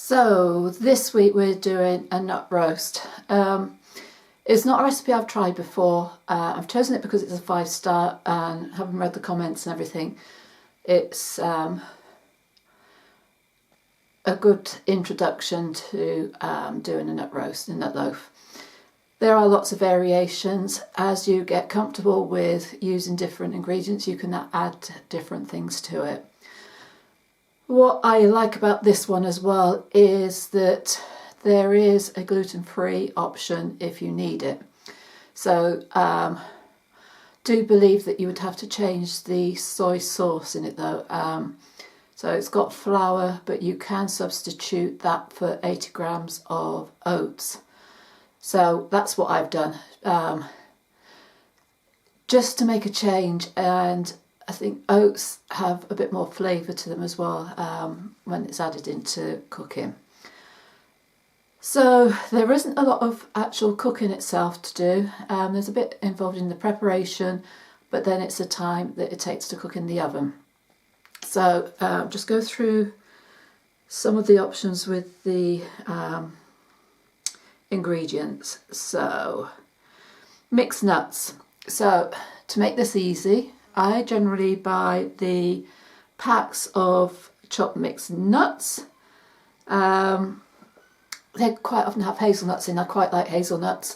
So this week we're doing a nut roast. It's not a recipe I've tried before. I've chosen it because it's a 5-star, and having read the comments and everything, it's a good introduction to doing a nut roast, a nut loaf. There are lots of variations. As you get comfortable with using different ingredients, you can add different things to it. What I like about this one as well is that there is a gluten-free option if you need it. So do believe that you would have to change the soy sauce in it though. So it's got flour, but you can substitute that for 80 grams of oats. So that's what I've done, just to make a change. And I think oats have a bit more flavour to them as well when it's added into cooking. So there isn't a lot of actual cooking itself to do. There's a bit involved in the preparation, but then it's the time that it takes to cook in the oven. So just go through some of the options with the ingredients. So mixed nuts. So to make this easy, I generally buy the packs of chopped mixed nuts. They quite often have hazelnuts in. I quite like hazelnuts.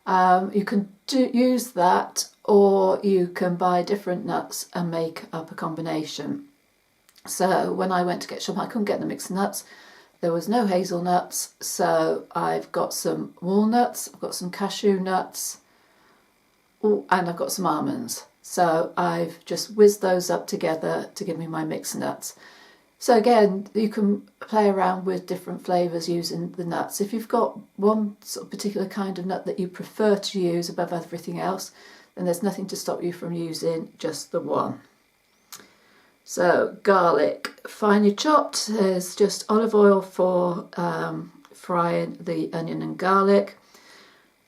You can use that, or you can buy different nuts and make up a combination. So when I went to get shopping, I couldn't get the mixed nuts. There was no hazelnuts, so I've got some walnuts, I've got some cashew nuts, and I've got some almonds. So I've just whizzed those up together to give me my mixed nuts. So again, you can play around with different flavours using the nuts. If you've got one sort of particular kind of nut that you prefer to use above everything else, then there's nothing to stop you from using just the one. So garlic, finely chopped. There's just olive oil for frying the onion and garlic.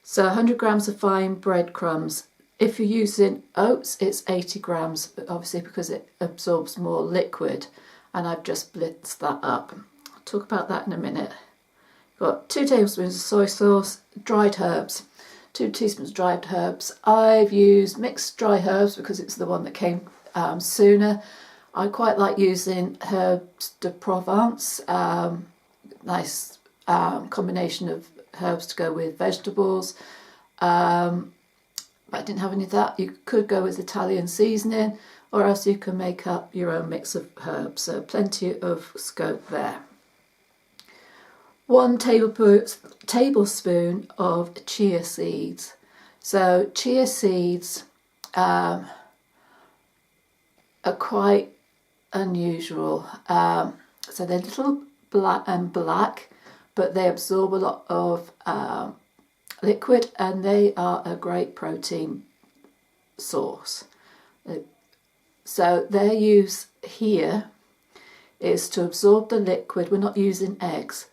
So 100 grams of fine breadcrumbs. If you're using oats, it's 80 grams, but obviously because it absorbs more liquid, and I've just blitzed that up. I'll talk about that in a minute. Got 2 tablespoons of soy sauce, dried herbs, 2 teaspoons of dried herbs. I've used mixed dry herbs because it's the one that came sooner. I quite like using herbs de Provence, nice combination of herbs to go with vegetables. But I didn't have any of that. You could go with Italian seasoning, or else you can make up your own mix of herbs. So plenty of scope there. 1 tablespoon of chia seeds. So chia seeds are quite unusual. So they're little black, but they absorb a lot of liquid, and they are a great protein source. So their use here is to absorb the liquid. We're not using eggs,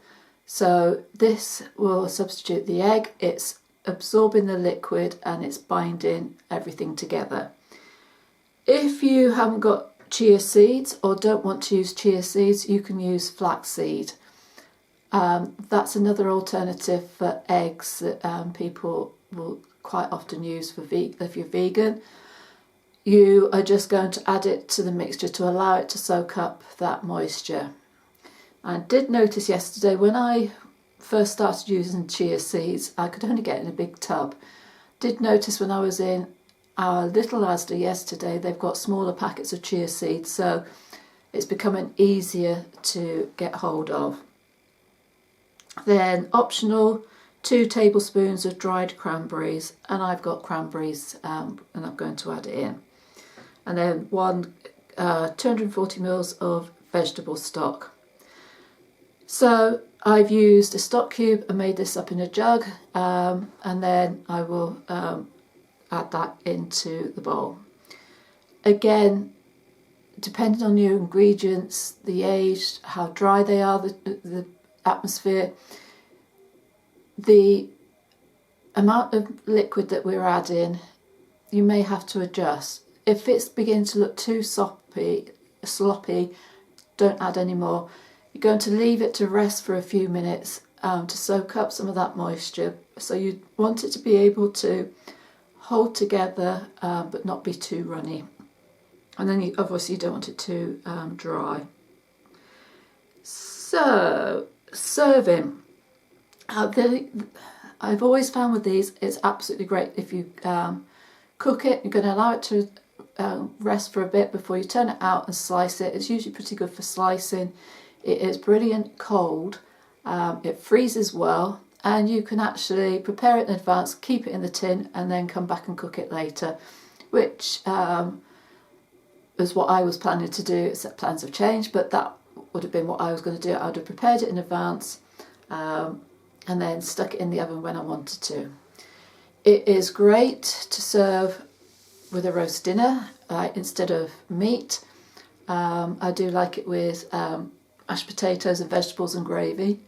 so this will substitute the egg. It's absorbing the liquid and it's binding everything together. If you haven't got chia seeds or don't want to use chia seeds, you can use flaxseed. That's another alternative for eggs that people will quite often use for if you're vegan. You are just going to add it to the mixture to allow it to soak up that moisture. I did notice yesterday when I first started using chia seeds, I could only get in a big tub. Did notice when I was in our little Asda yesterday, they've got smaller packets of chia seeds, so it's becoming easier to get hold of. Then optional, 2 tablespoons of dried cranberries, and I've got cranberries and I'm going to add it in. And then 240 ml of vegetable stock. So I've used a stock cube and made this up in a jug, and then I will add that into the bowl. Again, depending on your ingredients, the age, how dry they are, the atmosphere, the amount of liquid that we're adding, you may have to adjust. If it's beginning to look too sloppy, don't add any more. You're going to leave it to rest for a few minutes to soak up some of that moisture. So you want it to be able to hold together but not be too runny. And then obviously you don't want it too dry. So, serving. I've always found with these, it's absolutely great if you cook it. You're going to allow it to rest for a bit before you turn it out and slice it. It's usually pretty good for slicing. It is brilliant cold. It freezes well, and you can actually prepare it in advance, keep it in the tin, and then come back and cook it later, which was what I was planning to do, except plans have changed, but that would have been what I was going to do. I would have prepared it in advance and then stuck it in the oven when I wanted to. It is great to serve with a roast dinner instead of meat. I do like it with mashed potatoes and vegetables and gravy.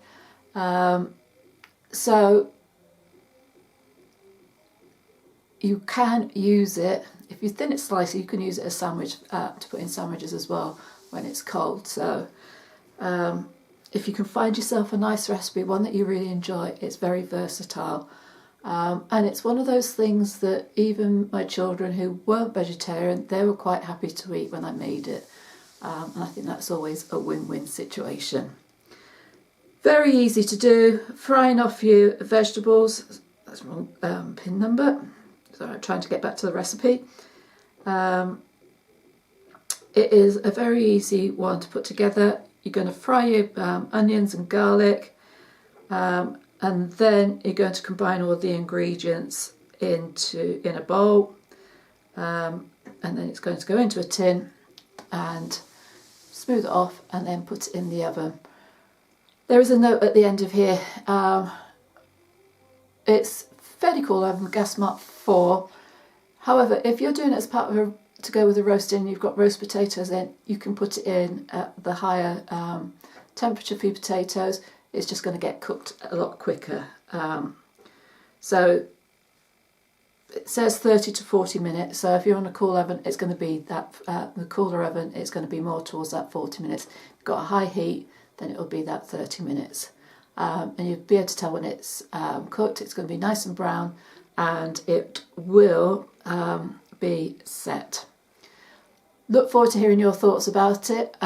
So you can use it, if you thin it slightly, you can use it as sandwich to put in sandwiches as well when it's cold. So if you can find yourself a nice recipe, one that you really enjoy, it's very versatile. And it's one of those things that even my children who weren't vegetarian, they were quite happy to eat when I made it. And I think that's always a win-win situation. Very easy to do. Frying off your vegetables. That's the wrong pin number. Sorry, I'm trying to get back to the recipe. It is a very easy one to put together. You're going to fry your onions and garlic, and then you're going to combine all the ingredients in a bowl, and then it's going to go into a tin and smooth it off and then put it in the oven. There is a note at the end of here. It's fairly cool oven, gas mark 4. However, if you're doing it as part of to go with the roasting, you've got roast potatoes in, you can put it in at the higher temperature for your potatoes. It's just going to get cooked a lot quicker. So it says 30 to 40 minutes. So if you're on a cool oven, it's going to be that, the cooler oven, it's going to be more towards that 40 minutes. If you've got a high heat, then it'll be that 30 minutes. And you'll be able to tell when it's cooked. It's going to be nice and brown, and it will be set. Look forward to hearing your thoughts about it.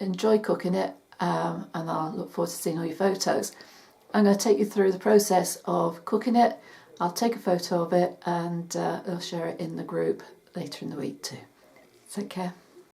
Enjoy cooking it, and I'll look forward to seeing all your photos. I'm going to take you through the process of cooking it. I'll take a photo of it and I'll share it in the group later in the week too. Take care.